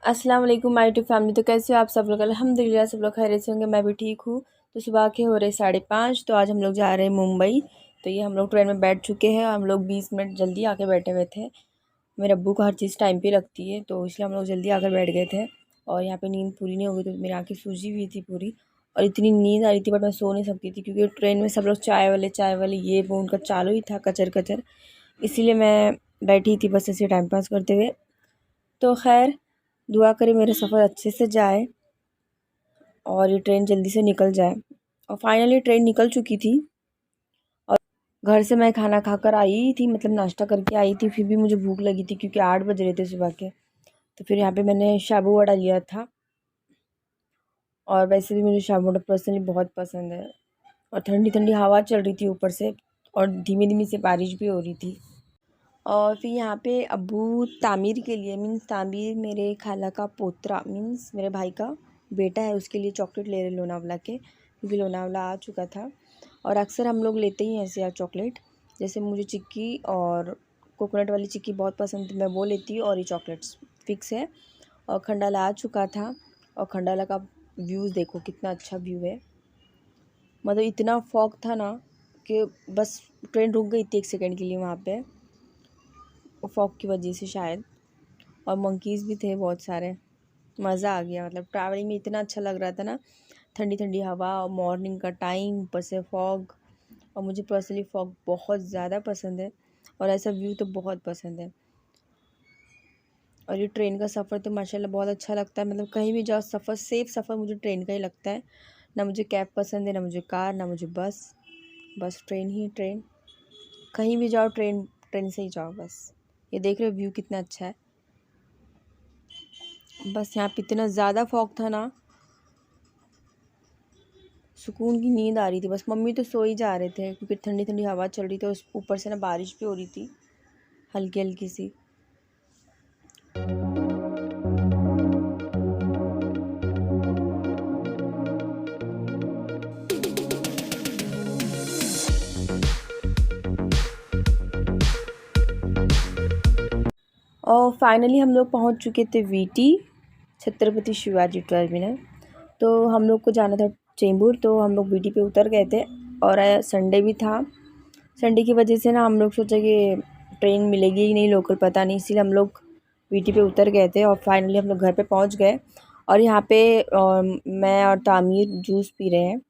अस्सलाम वालेकुम my to family. तो कैसे हो आप सब लोग? अल्हम्दुलिल्लाह सब लोग खैरियत से होंगे, मैं भी ठीक हूँ। तो सुबह के हो रहे 5:30। तो आज हम लोग जा रहे हैं मुंबई। तो ये हम लोग ट्रेन में बैठ चुके हैं। हम लोग 20 मिनट जल्दी आके बैठे हुए थे। मेरे अब्बू को हर चीज़ टाइम पे लगती है, तो इसलिए हम लोग जल्दी आकर बैठ गए थे। और यहाँ पे नींद पूरी नहीं हो गई, तो मेरी आँखें सूजी हुई थी पूरी। और इतनी नींद आ रही थी, बट मैं सो नहीं सकती थी क्योंकि ट्रेन में सब लोग चाय वाले ये वो उनका चालू ही था, कचर कचर। इसीलिए मैं बैठी थी बस ऐसे टाइम पास करते हुए। तो खैर, दुआ करें मेरा सफ़र अच्छे से जाए और ये ट्रेन जल्दी से निकल जाए। और फाइनली ट्रेन निकल चुकी थी। और घर से मैं खाना खाकर आई थी, मतलब नाश्ता करके आई थी। फिर भी मुझे भूख लगी थी क्योंकि 8 बज रहे थे सुबह के। तो फिर यहाँ पे मैंने साबू वड़ा लिया था। और वैसे भी मुझे साबू वड़ा पर्सनली बहुत पसंद है। और ठंडी ठंडी हवा चल रही थी ऊपर से, और धीमी धीमी से बारिश भी हो रही थी। और फिर यहाँ पे अब्बू तामीर के लिए, मीन्स तामीर मेरे खाला का पोतरा, मीन्स मेरे भाई का बेटा है, उसके लिए चॉकलेट ले रहे लोनावला के, क्योंकि लोनावला आ चुका था। और अक्सर हम लोग लेते ही हैं ऐसे यार चॉकलेट। जैसे मुझे चिक्की और कोकोनट वाली चिक्की बहुत पसंद है, मैं वो लेती हूँ, और ये चॉकलेट्स फिक्स है। और खंडाला आ चुका था। और खंडाला का व्यूज़ देखो कितना अच्छा व्यू है। मतलब इतना फॉग था ना कि बस ट्रेन रुक गई थी 1 सेकंड के लिए वहाँ पे, फॉग की वजह से शायद। और मंकीज़ भी थे बहुत सारे। मज़ा आ गया, मतलब ट्रैवलिंग में इतना अच्छा लग रहा था ना। ठंडी ठंडी हवा और मॉर्निंग का टाइम, ऊपर से फॉग। और मुझे पर्सनली फॉग बहुत ज़्यादा पसंद है, और ऐसा व्यू तो बहुत पसंद है। और ये ट्रेन का सफ़र तो माशाल्लाह बहुत अच्छा लगता है। मतलब कहीं भी जाओ, सफ़र सेफ़ सफ़र मुझे ट्रेन का ही लगता है। ना मुझे कैब पसंद है, ना मुझे कार, ना मुझे बस। बस ट्रेन ही ट्रेन। कहीं भी जाओ ट्रेन, ट्रेन से ही जाओ बस। ये देख रहे हो व्यू कितना अच्छा है। बस यहाँ पे इतना ज़्यादा फॉग था ना, सुकून की नींद आ रही थी। बस मम्मी तो सो ही जा रहे थे क्योंकि ठंडी ठंडी हवा चल रही थी, उस ऊपर से ना बारिश भी हो रही थी हल्की हल्की सी। और फाइनली हम लोग पहुंच चुके थे वीटी, छत्रपति शिवाजी टर्मिनल। तो हम लोग को जाना था चेंबूर, तो हम लोग वीटी पे उतर गए थे। और संडे भी था। संडे की वजह से ना हम लोग सोचा कि ट्रेन मिलेगी ही नहीं लोकल, पता नहीं, इसीलिए हम लोग वीटी पे उतर गए थे। और फाइनली हम लोग घर पे पहुंच गए। और यहाँ पे मैं और तामीर जूस पी रहे हैं।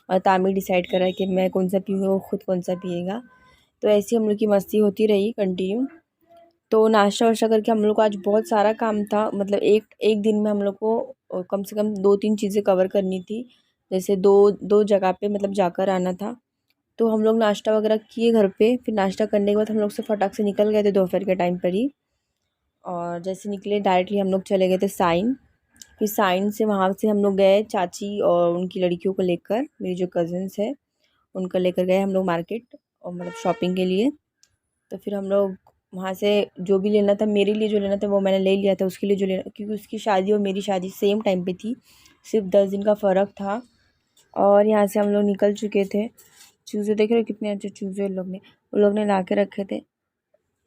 और तामीर डिसाइड कर रहा है कि मैं कौन सा पीऊँगा, वो खुद कौन सा पिएगा। तो ऐसी हम लोग की मस्ती होती रही कंटिन्यू। तो नाश्ता वाश्ता करके हम लोग को आज बहुत सारा काम था। मतलब एक एक दिन में हम लोग को कम से कम 2-3 चीज़ें कवर करनी थी। जैसे दो दो जगह पे मतलब जाकर आना था। तो हम लोग नाश्ता वगैरह किए घर पे। फिर नाश्ता करने के बाद हम लोग से फटाक से निकल गए थे दोपहर के टाइम पर ही। और जैसे निकले डायरेक्टली हम लोग चले गए थे साइन। फिर साइन से वहाँ से हम लोग गए चाची और उनकी लड़कियों को लेकर, मेरी जो कज़न्स है उनको लेकर गए हम लोग मार्केट, और मतलब शॉपिंग के लिए। तो फिर हम लोग वहाँ से जो भी लेना था, मेरे लिए जो लेना था वो मैंने ले लिया था, उसके लिए जो लेना, क्योंकि उसकी शादी और मेरी शादी सेम टाइम पे थी, सिर्फ 10 दिन का फ़र्क था। और यहाँ से हम लोग निकल चुके थे। चूज़े देख रहे हो कितने अच्छे चूज़े उन लोग ने ला के रखे थे।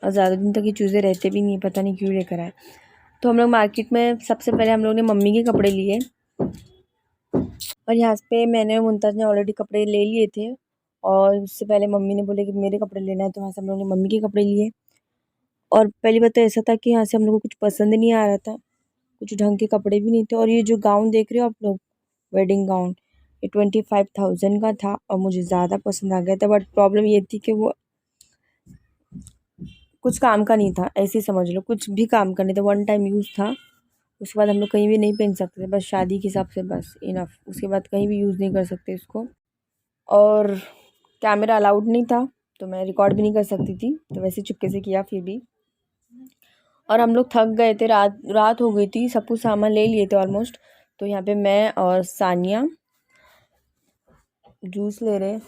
और ज़्यादा दिन तक ये चूज़े रहते भी नहीं, पता नहीं क्यों लेकर आए। तो हम लोग मार्केट में सबसे पहले हम लोग ने मम्मी के कपड़े लिए। और यहाँ पे मैंने और मुमताज़ ने ऑलरेडी कपड़े ले लिए थे। और उससे पहले मम्मी ने बोले कि मेरे कपड़े लेना है, तो वहाँ से हम लोग ने मम्मी के कपड़े लिए। और पहली बात तो ऐसा था कि यहाँ से हम लोग को कुछ पसंद नहीं आ रहा था, कुछ ढंग के कपड़े भी नहीं थे। और ये जो गाउन देख रहे हो आप लोग, वेडिंग गाउन, ये 25,000 का था और मुझे ज़्यादा पसंद आ गया था। बट प्रॉब्लम ये थी कि वो कुछ काम का नहीं था, ऐसे ही समझ लो, कुछ भी काम का नहीं था, वन टाइम यूज़ था। उसके बाद हम लोग कहीं भी नहीं पहन सकते थे, बस शादी के हिसाब से, बस इनफ। उसके बाद कहीं भी यूज़ नहीं कर सकते इसको। और कैमरा अलाउड नहीं था, तो मैं रिकॉर्ड भी नहीं कर सकती थी, तो वैसे चुपके से किया फिर भी। और हम लोग थक गए थे, रात रात हो गई थी, सब कुछ सामान ले लिए थे ऑलमोस्ट। तो यहाँ पे मैं और सानिया जूस ले रहे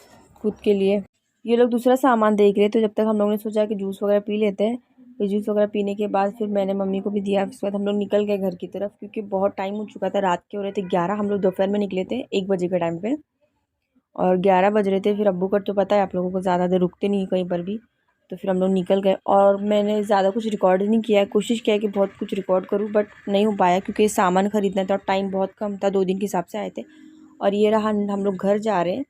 खुद के लिए, ये लोग दूसरा सामान देख रहे। तो जब तक हम लोगों ने सोचा कि जूस वगैरह पी लेते हैं। फिर जूस वगैरह पीने के बाद फिर मैंने मम्मी को भी दिया। उसके बाद हम लोग निकल गए घर की तरफ, क्योंकि बहुत टाइम हो चुका था, रात के हो रहे थे 11। हम लोग दोपहर में निकले थे 1 बजे के टाइम पे, और 11 बज रहे थे। फिर अब्बू का तो पता है आप लोगों को, ज़्यादा देर रुकते नहीं कहीं पर भी। तो फिर हम लोग निकल गए। और मैंने ज़्यादा कुछ रिकॉर्ड नहीं किया है, कोशिश किया है कि बहुत कुछ रिकॉर्ड करूँ, बट नहीं हो पाया क्योंकि सामान ख़रीदना था और टाइम बहुत कम था, 2 दिन के हिसाब से आए थे। और ये रहा, हम लोग घर जा रहे हैं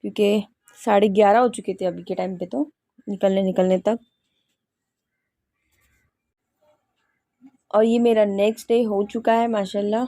क्योंकि 11:30 हो चुके थे अभी के टाइम पे, तो निकलने तक। और ये मेरा नेक्स्ट डे हो चुका है माशाल्लाह।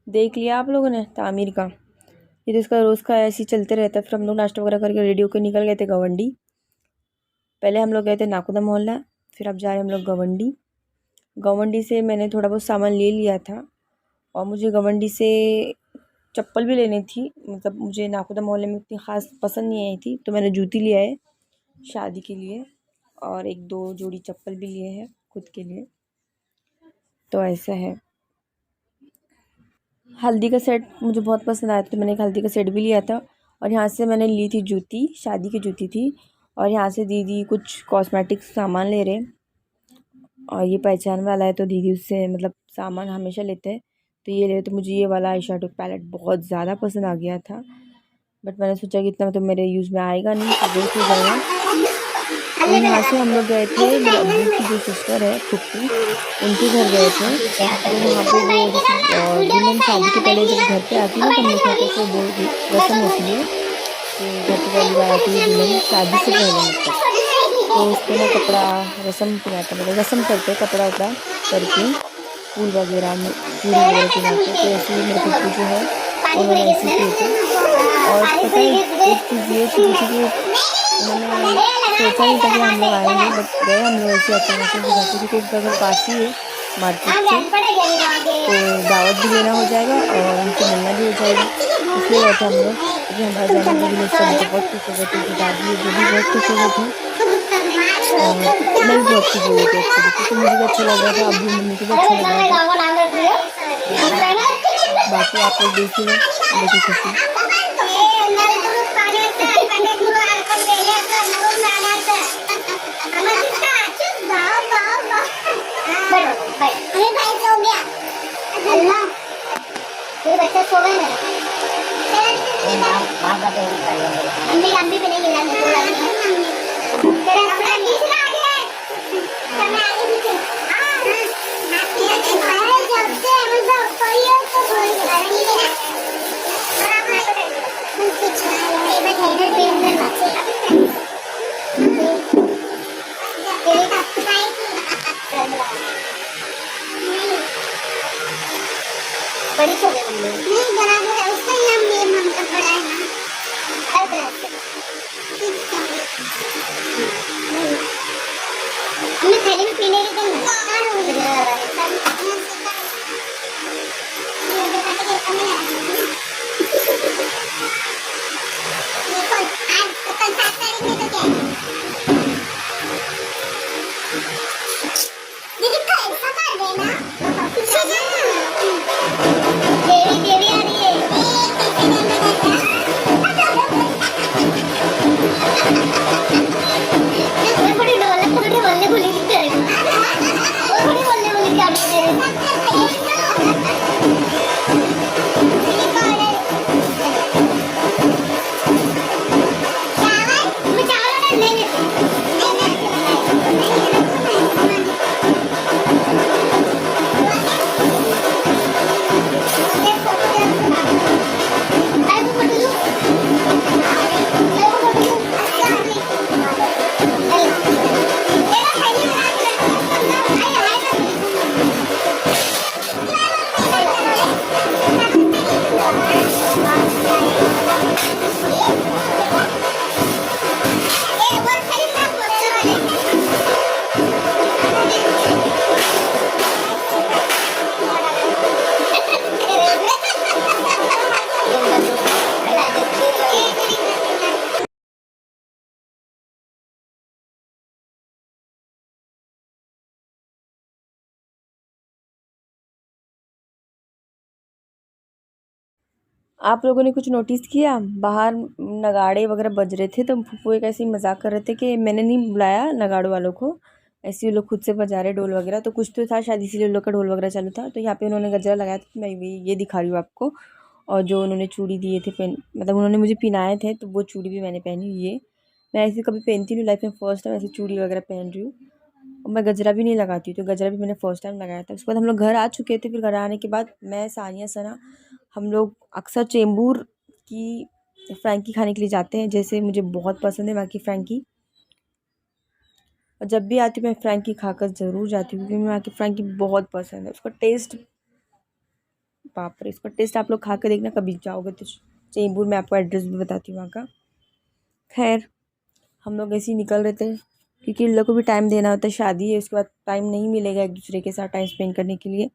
देख लिया आप लोगों ने तामीर का, ये तो इसका रोज़ का ऐसे ही चलते रहता है। फिर हम लोग नाश्ता वगैरह करके रेडी होकर निकल गए थे गवंडी। पहले हम लोग गए थे नाकुदा मोहल्ला, फिर अब जा रहे हम लोग गवंडी। गवंडी से मैंने थोड़ा बहुत सामान ले लिया था और मुझे गवंडी से चप्पल भी लेनी थी, मतलब मुझे नाकुदा मोहल्ले में इतनी ख़ास पसंद नहीं आई थी, तो मैंने जूती लिया है शादी के लिए और 1-2 जोड़ी चप्पल भी लिए हैं खुद के लिए। तो ऐसा है। हल्दी का सेट मुझे बहुत पसंद आया, तो मैंने एक हल्दी का सेट भी लिया था। और यहाँ से मैंने ली थी जूती, शादी की जूती थी। और यहाँ से दीदी कुछ कॉस्मेटिक सामान ले रहे, और ये पहचान वाला है तो दीदी उससे मतलब सामान हमेशा लेते हैं, तो ये ले। तो मुझे ये वाला आई शेडो पैलेट बहुत ज़्यादा पसंद आ गया था, बट मैंने सोचा कि इतना तो मेरे यूज़ में आएगा नहीं, तो वेस्ट हो जाएगा। और यहाँ से हम लोग गए थे मेरे अब्बू की जो सिस्टर है फुप्पू, उनके घर गए थे। तो वहाँ पे वो दुल्हन शादी के पहले जब घर पे आती है ना, तो हम लोग कहते हैं वो रस्म होती है कि घर पे पहली बार आती है दुल्हन शादी से पहले, मतलब तो उसको ना कपड़ा रस्म पिलाता, मतलब रस्म करते कपड़ा वपड़ा करके फूल वगैरह में पूरी वगैरह पिलाते। तो ऐसे ही मेरे फुप्पू जो है उन्होंने ऐसे किए थे। और पता है एक चीज़ ये थी कि उन्होंने सोचा नहीं था कि हम लोग आएंगे, बट गए हम लोग ऐसे अचानक से घर पे, क्योंकि घर पास ही है मार्केट से, तो दावत भी लेना हो जाएगा और उनसे मिलना भी हो जाएगा। इसलिए गए थे हम लोग, क्योंकि हमारे जाने के लिए सब बहुत खुश हो गए थे, दादी जो भी बहुत खुश हो गए थे और मैं भी बहुत खुश हो गई थी एक्चुअली, क्योंकि मुझे भी अच्छा लग रहा था, अभी मम्मी को भी अच्छा लग रहा था। बाकी आप लोग देखिए देखिए खुशी। बच्चा सो गए अम्मी भी नहीं बड़ी सो गई नहीं बराबर है उसका ही हम मेरे मन का बड़ा है ना हमने थैली में पीने के दिन आप लोगों ने कुछ नोटिस किया, बाहर नगाड़े वगैरह बज रहे थे, तो फूफू एक ऐसे ही मजाक कर रहे थे कि मैंने नहीं बुलाया नगाड़ों वालों को, ऐसे ही लोग खुद से बजा रहे ढोल वगैरह। तो कुछ तो था शायद, इसीलिए लोग का ढोल वगैरह चालू था। तो यहाँ पे उन्होंने गजरा लगाया था, तो मैं ये दिखा रही हूँ आपको। और जो उन्होंने चूड़ी दिए थे पहन, मतलब उन्होंने मुझे पहनाए थे, तो वो चूड़ी भी मैंने पहनी। ये मैं ऐसे कभी पहनती नहीं, लाइफ में फर्स्ट टाइम ऐसे चूड़ी वगैरह पहन रही हूँ। और मैं गजरा भी नहीं लगाती, तो गजरा भी मैंने फर्स्ट टाइम लगाया था। उसके बाद हम लोग घर आ चुके थे। फिर घर आने के बाद मैं, सानिया, सना, हम लोग अक्सर चेंबूर की फ्रैंकी खाने के लिए जाते हैं। जैसे मुझे बहुत पसंद है वहाँ की फ्रैंकी, और जब भी आती हूँ मैं फ्रैंकी खाकर ज़रूर जाती हूँ, क्योंकि वहाँ की फ्रैंकी बहुत पसंद है। उसका टेस्ट, बाप रे, इसका टेस्ट आप लोग खा कर देखना कभी जाओगे तो। चेंबूर में आपको एड्रेस भी बताती हूँ वहाँ का। खैर, हम लोग ऐसे ही निकल रहे थे, क्योंकि इन लोग को भी टाइम देना होता है, शादी है, उसके बाद टाइम नहीं मिलेगा एक दूसरे के साथ टाइम स्पेंड करने के लिए।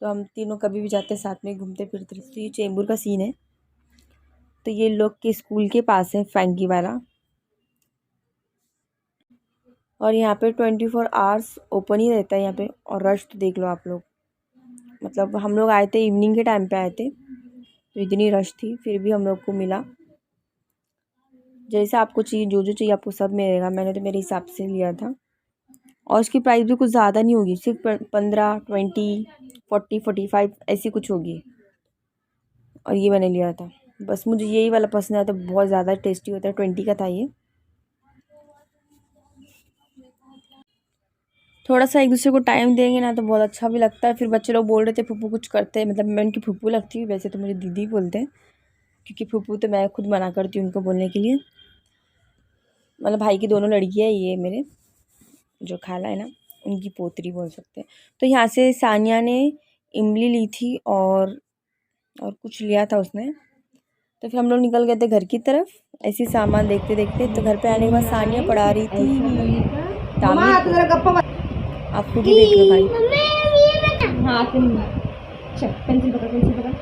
तो हम तीनों कभी भी जाते हैं साथ में, घूमते फिरते। तो ये चेंबूर का सीन है। तो ये लोग के स्कूल के पास है फ्रैंकी वाला, और यहाँ पे 24 आवर्स ओपन ही रहता है यहाँ पे। और रश तो देख लो आप लोग, मतलब हम लोग आए थे इवनिंग के टाइम पे आए थे, तो इतनी रश थी, फिर भी हम लोग को मिला। जैसे आपको चाहिए, जो जो चाहिए आपको सब मिलेगा। मैंने तो मेरे हिसाब से लिया था, और उसकी प्राइस भी कुछ ज़्यादा नहीं होगी, सिर्फ 15, 20, 40, 45 ऐसी कुछ होगी। और ये मैंने लिया था, बस मुझे यही वाला पसंद आया था, बहुत ज़्यादा टेस्टी होता है। 20 का था ये। थोड़ा सा एक दूसरे को टाइम देंगे ना तो बहुत अच्छा भी लगता है। फिर बच्चे लोग बोल रहे थे फूफू कुछ करते हैं, मतलब मैं उनकी फूफू लगती हूँ, वैसे तो मुझे दीदी बोलते हैं, क्योंकि फूफू तो मैं खुद मना करती हूँ उनको बोलने के लिए। मतलब भाई की दोनों लड़कियाँ, ये मेरे जो खाला है ना, उनकी पोतरी बोल सकते हैं। तो यहाँ से सानिया ने इमली ली थी, और कुछ लिया था उसने। तो फिर हम लोग निकल गए थे घर की तरफ, ऐसे सामान देखते देखते। तो घर पे आने के बाद सानिया पढ़ा रही थी तामीर को। आप खुद ही देख लो भाई। हाँ पेंसिल पकड़, पेंसिल पकड़।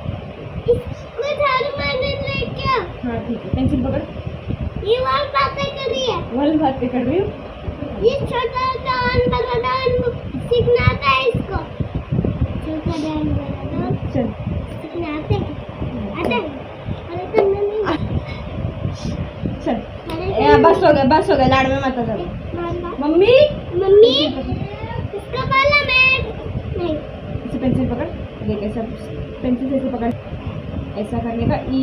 हाँ ठीक है, पेंसिल पकड़। ये वाल बातें कर रही है, वाल बातें कर रही हूँ। ये छोटा डान बड़ा डान सीखना आता है इसको। छोटा डान बड़ा डान चल सीखना आता है। अरे तो नहीं चल, बस हो गया, लाड़ में मत आ जाओ। मम्मी मम्मी इसका वाला मैं नहीं। इसे पेंसिल पकड़, देख ऐसा पेंसिल से ऐसे पकड़, ऐसा करने का। ई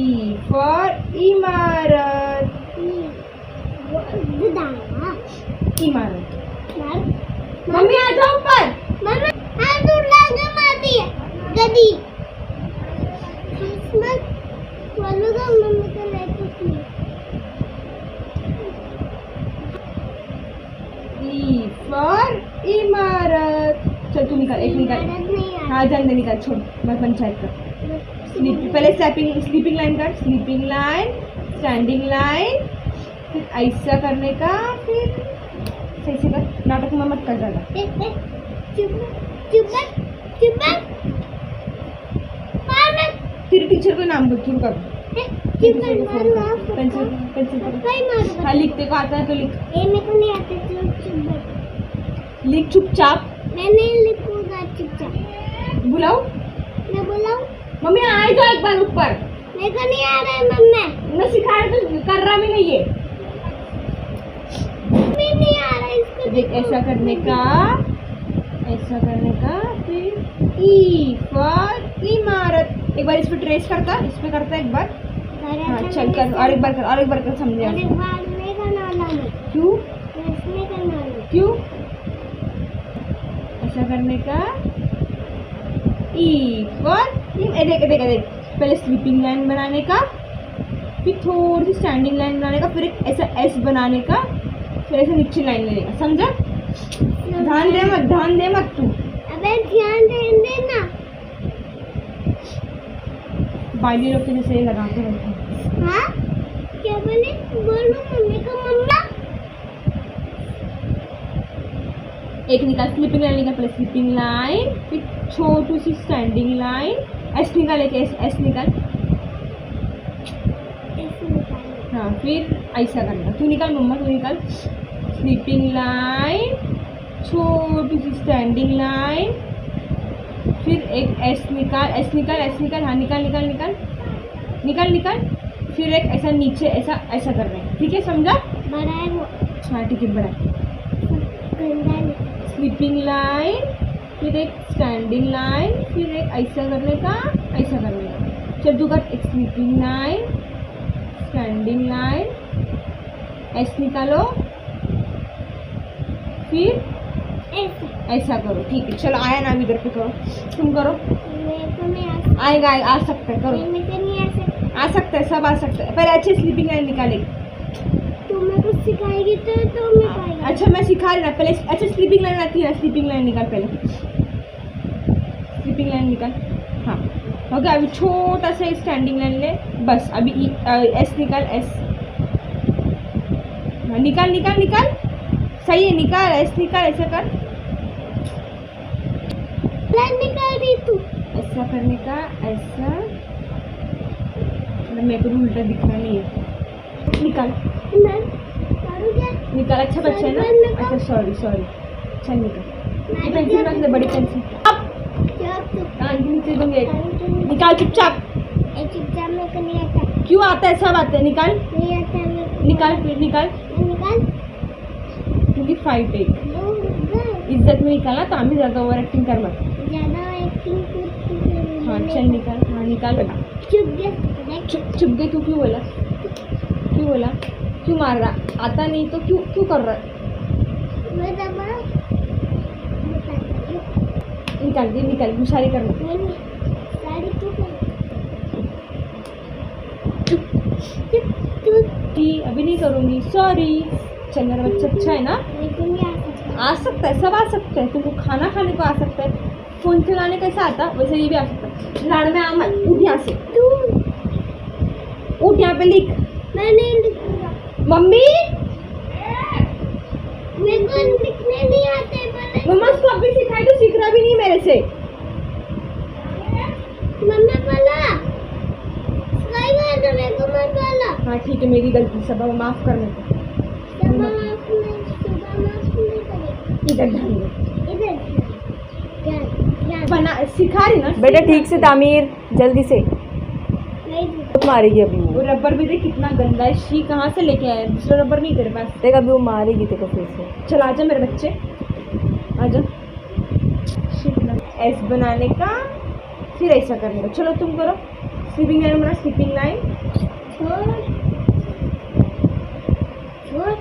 फॉर इमारत, इमारत। मम्मी आ जाओ ऊपर। मम्मी हाथ दूर लगा मारती है गदी। किस्मत वालों का मम्मी का लेकर नहीं। ई फॉर इमारत। चल तू निकाल, एक निकाल। हाँ जल्दी निकाल, छोड़ मत पंचायत कर। पहले स्लीपिंग लाइन कर, स्लीपिंग लाइन, स्टैंडिंग लाइन, फिर ऐसा करने का, फिर सही से कर, नाटक में मत कर ज़्यादा। फिर टीचर को नाम बोल, शुरू कर। पेंसिल पेंसिल हाँ, लिखते को आता है तो लिख। मेरे को नहीं आता, लिख चुपचाप। मैं नहीं लिखूंगा चुपचाप। बुलाओ, मैं बुलाऊं? मम्मी आए तो एक बार ऊपर। मेरे को नहीं आ रहा है मम्मी। मैं सिखा रहा तो कर रहा भी नहीं है। नहीं आ रहा है इसको। देख ऐसा करने का, ऐसा करने का, फिर ई फॉर इमारत। एक बार इस पे ट्रेस करता, इस पे करता एक बार। हाँ चल कर, और एक बार कर, और एक बार कर, समझे? क्यों क्यों ऐसा करने का? ई फॉर, देख देख देख, पहले स्लीपिंग लाइन बनाने का, फिर थोड़ी सी स्टैंडिंग लाइन बनाने का, फिर एक ऐसा एस बनाने का, फिर ऐसे नीचे लाइन लेने का। समझा? ध्यान दे मत तू। अबे ध्यान देना। बाली लोग के जैसे लगा के रखो। हाँ क्या बोले? बोलो मम्मी को। मम्मा एक निकाल, स्लीपिंग लाइन निकाल, पहले स्लीपिंग लाइन, फिर छोटी सी स्टैंडिंग लाइन, एस निकाल, एक एस निकाल। हाँ फिर ऐसा करना। तू निकाल मम्मा, तू निकाल। स्लीपिंग लाइन, छोटी सी स्टैंडिंग लाइन, फिर एक एस निकाल, एस निकाल, एस निकाल। हाँ निकाल निकाल निकाल। निकाल निकाल। फिर एक ऐसा नीचे ऐसा ऐसा करना है, ठीक है, समझा? बड़ा है वो, हाँ ठीक है, बड़ा। गंदा है। स्लीपिंग लाइन, फिर एक स्टैंडिंग लाइन, फिर एक ऐसा करने का, ऐसा करने का। चल तू कर, एक स्लीपिंग लाइन, स्टैंडिंग लाइन, ऐसे निकालो, फिर ऐसा ऐसा करो, ठीक है। चलो आया ना, इधर पे करो, तुम करो। मेरे को नहीं आ सकता, आएगा आ सकता है, करो। मेरे को नहीं आ सकता। आ सकता है, सब आ सकता है। पहले अच्छे स्लीपिंग लाइन निकालेगी। तू मेरे को सिखाएगी तो मैं पाएगा। अच्छा मैं सिखा रही ना, पहले अच्छा स्लीपिंग लाइन आती है ना, स्लीपिंग लाइन निकाल पहले, स्लीपिंग लाइन निकाल। हाँ हो गया। अभी छोटा सा स्टैंडिंग लाइन ले, बस। अभी एस निकाल, एस। हाँ, निकाल निकाल निकाल, सही है, निकाल, एस निकाल, ऐसा कर, लाइन निकाल रही तू। ऐसा करने का, ऐसा। मेरे को भी उल्टा दिखना नहीं है, निकाल मैं करूँ क्या? निकाल। अच्छा बच्चा है ना, अच्छा सॉरी सॉरी, चल निकाल। ये पेंसिल रख दे, बड़ी पेंसिल। अब क्या तू? कान के नीचे दूंगे, निकाल चुपचाप। चुपचाप मेरे को नहीं आता, क्यों आता है, सब आता है, निकाल नहीं आता मेरे को। निकाल, फिर निकाल, निकाल। क्योंकि फाइट है, दो गए। इज्जत में निकालना, तो हमें ज़्यादा ओवर एक्टिंग कर मत। ज़्यादा एक्टिंग कुछ हाँ चल निकाल, हाँ निकाल बेटा। चुप गया। चुप गए, तू क्यों बोला, क्यों बोला, क्यों मार रहा, आता नहीं तो क्यों क्यों कर रहा है? मैं दबा निकाल दे, निकाल, मुशारी कर मत। साड़ी तू कि अभी नहीं करूँगी, सॉरी। चल मेरा बच्चा अच्छा है ना, मेरे को नहीं आता। आ सकता है, सब आ सकता है। तुमको खाना खाने को आ सकता है, फोन चलाने कैसा आता, वैसे ये भी आ सकता है। लाड़ में आ मत, उठ यहाँ से, तू उठ यहाँ पे लिख। मैं नहीं लिखूंगा, मम्मी मेरे को लिखने नहीं आते। बोले मम्मा उसको अभी सिखाई तो सीख रहा भी नहीं मेरे से। मम्मा बोला सही बात है, मेरे को मत बोला। हाँ ठीक है, मेरी गलती, सब माफ कर मेरे को। सुबह माफ नहीं करेगी। इधर ध्यान दे। इधर क्या क्या बना सिखा रही ना बेटा ठीक से तामीर, जल्दी से। नहीं बहुत मारेगी अभी वो वो, रबर भी देख कितना गंदा है, शी कहाँ से लेके आया, दूसरा रबर नहीं तेरे पास। देख अभी वो मारेगी तेरे को फिर से। चल आजा मेरे बच्चे, आजा। एस बनाने का, फिर ऐसा करने का। चलो तुम करो, स्लीपिंग लाइन बना, स्लीपिंग लाइन, छोड़ छोड़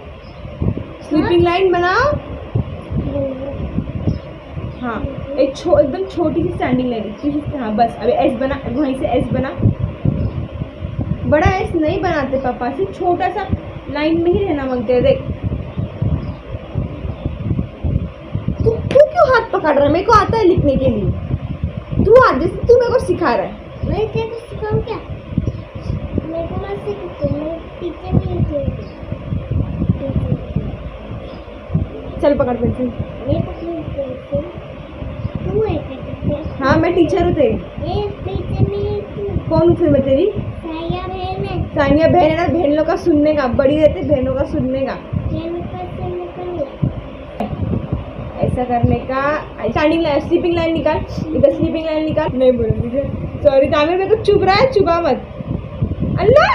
स्लीपिंग लाइन बनाओ। हाँ एक एकदम छोटी सी स्टैंडिंग लाइन, हाँ बस। अभी एस बना, वहीं से एस बना। बड़ा एस नहीं बनाते पापा, सिर्फ छोटा सा लाइन में ही रहना मांगते हैं। देख तू क्यों हाथ पकड़ रहा है, मेरे को आता है लिखने के लिए। तू आज जैसे तू मेरे को सिखा रहा है। मैं तेरे को सिखाऊं क्या? मेरे को मत सिखा, मैं टीचर नहीं हूँ। चल पकड़ पेंसिल। मेरे को क्यों पेंसिल? तू है क्या टीचर? हाँ मैं टीचर हूँ तेरी। ये टीचर नहीं है तू। कौन हूँ फिर मैं तेरी? साया बहन है। सानिया बहन है ना, बहन लोग का सुनने का, बड़ी रहती बहनों का सुनने का। मेरे पास से निकल। ऐसा करने का, स्टैंडिंग लाइन, स्लीपिंग लाइन निकाल, इधर स्लीपिंग लाइन निकाल। नहीं बोलूँगी, सॉरी तामिर, मेरे को चुप रहा है, चुपा मत। अल्लाह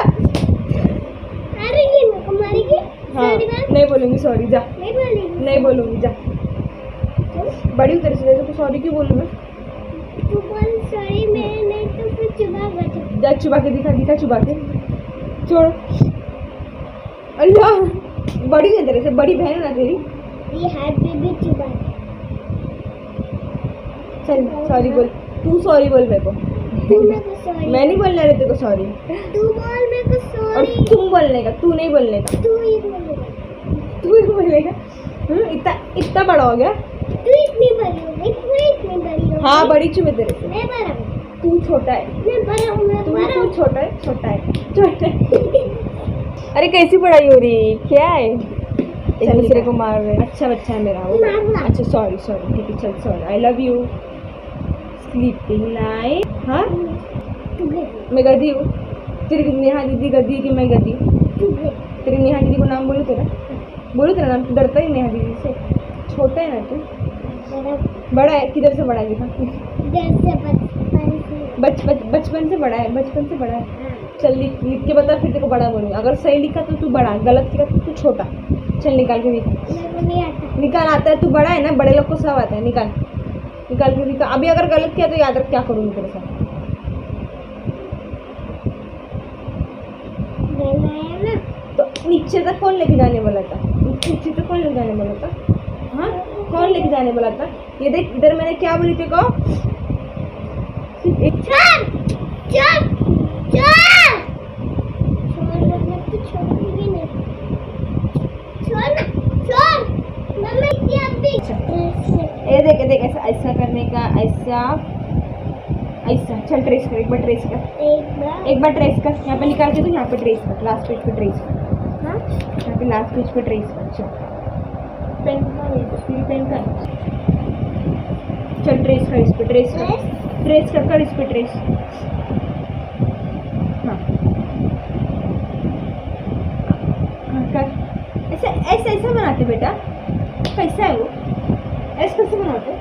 मारेगी, मेरे को मारेगी। हाँ सारी बात नहीं बोलूँगी, सॉरी जा, नहीं बोलेगी। नहीं बोलूँगी जा। बड़ी उतर से तो कुछ, सॉरी क्यों बोलूँ मैं? तू बोल सॉरी, मैं नहीं तो फिर चुपा बचा। जा चुबा के दिखा, दिखा चुबा के, छोड़। अल्लाह बड़ी है तेरे से, बड़ी बहन है ना तेरी। ये हाथ पे भी चुपा। चल सॉरी बोल, तू सॉरी बोल मेरे को। तू मेरे को सॉरी। मैं नहीं बोलने रही तेरे को सॉरी, तू बोल मेरे को और सॉरी। तुम बोलने का, तू नहीं बोलने का। तू ही बोलेगा। तू ही बोलेगा। इतना इतना बड़ा हो गया। तू इतनी बड़ी हो गई, तू इतनी बड़ी हो गई। हाँ बड़ी चुप है तेरे से, मैं बड़ा हूँ। तू छोटा है। मैं बड़ा हूँ, मैं तू बड़ा तू हूँ। छोटा है, छोटा है, छोटा है। अरे कैसी पढ़ाई हो रही है, क्या है, एक चल दूसरे निकाल। को मार रहे हैं। अच्छा बच्चा है मेरा वो। मारना। अच्छा सॉरी सॉरी, ठीक है चल, sorry, I love you. Sleeping line. हाँ तू गई, मैं गधी हूँ। तेरी नेहा दीदी गधी है कि मैं गधी हूँ? तू गई। तेरी नेहा दीदी को नाम बोलूँ तेरा? बोलूँ तेरा नाम? तू डरता ही नेहा दीदी से? छोटा है ना तू? बड़ा बड़ा है, किधर से बड़ा है दिखा। देर से बचपन से। बचपन से बड़ा है, बचपन से बड़ा है। हाँ। चल लिख के बता, फिर तेरे को बड़ा बोलूँगी। अगर सही लिखा तो तू बड़ा, गलत लिखा तो तू छोटा। चल निकाल के दिखा। मेरे को नहीं आता। निकाल। आता है, तू बड़ा है ना, बड़े लोग को सब आता है। निकाल निकाल के दिखा। अभी अगर गलत किया तो याद रख क्या करूँगी तेरे साथ। देना है ना। तो नीचे तक कौन लेके जाने वाला था? नीचे तक कौन लेके जाने वाला था? हाँ, कौन लेके जाने वाला था? ये देख, इधर मैंने क्या बोली तेरे को? चल चल चल। छोड़ मतलब तो छोड़ूंगी नहीं। छोड़ ना, छोड़। मम्मी क्या भी। ये देख, ये देख, ऐसा ऐसा करने का, ऐसा ऐसा। चल ट्रेस कर, एक बार ट्रेस कर, एक बार ट्रेस कर। यहाँ पे निकाल के तो यहाँ पे ट्रेस कर, लास्ट पेज पे ट्रेस कर। हाँ, यहाँ पे लास्ट पेज पे ट्रेस कर। चल पेन फिर पेन कर। चल ट्रेस कर, इस पे ट्रेस कर, ट्रेस कर इस पे ट्रेस। हाँ हाँ कर। ऐसा ऐसा ऐसा बनाते बेटा, कैसा है वो? ऐसा कैसे बनाते?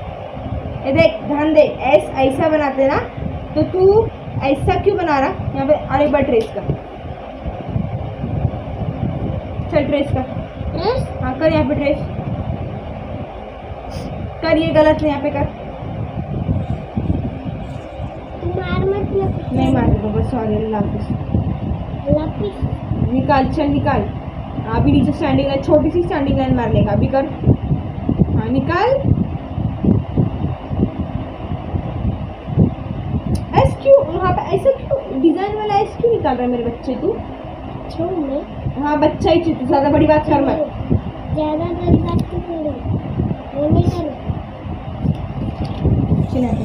ये देख, ध्यान दे, ऐसा बनाते ना, तो तू ऐसा क्यों बना रहा? यहाँ पे और एक बार ट्रेस कर। चल ट्रेस कर। हाँ कर, यहाँ पे ट्रेस कर। ये गलत है, यहाँ पे कर। मार मत ना। नहीं मार दूंगा, बस सॉरी। निकाल, चल निकाल। अभी नीचे स्टैंडिंग लाइन, छोटी सी स्टैंडिंग लाइन मारने का। अभी कर। हाँ निकाल। ऐस क्यों वहाँ पे, ऐसा क्यों डिजाइन वाला ऐस क्यों निकाल रहा है मेरे बच्चे तू? छोड़ नहीं। हाँ बच्चा ही तू, ज्यादा बड़ी बात कर मत। ज्यादा देर बात तो करो, वो नहीं करो।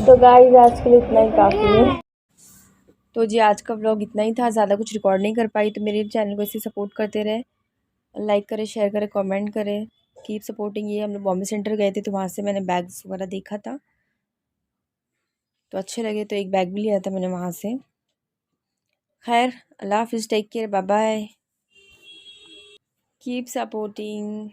तो गाइस आज के लिए इतना ही काफ़ी है। तो जी आज का व्लॉग इतना ही था, ज़्यादा कुछ रिकॉर्ड नहीं कर पाई। तो मेरे चैनल को ऐसे सपोर्ट करते रहे, लाइक करें, शेयर करें, कमेंट करें, कीप सपोर्टिंग। ये हम लोग बॉम्बे सेंटर गए थे, तो वहाँ से मैंने बैग्स वगैरह देखा था, तो अच्छे लगे, तो एक बैग भी लिया था मैंने वहाँ से। खैर, अल्लाह हाफिज़, take care, bye bye, keep supporting.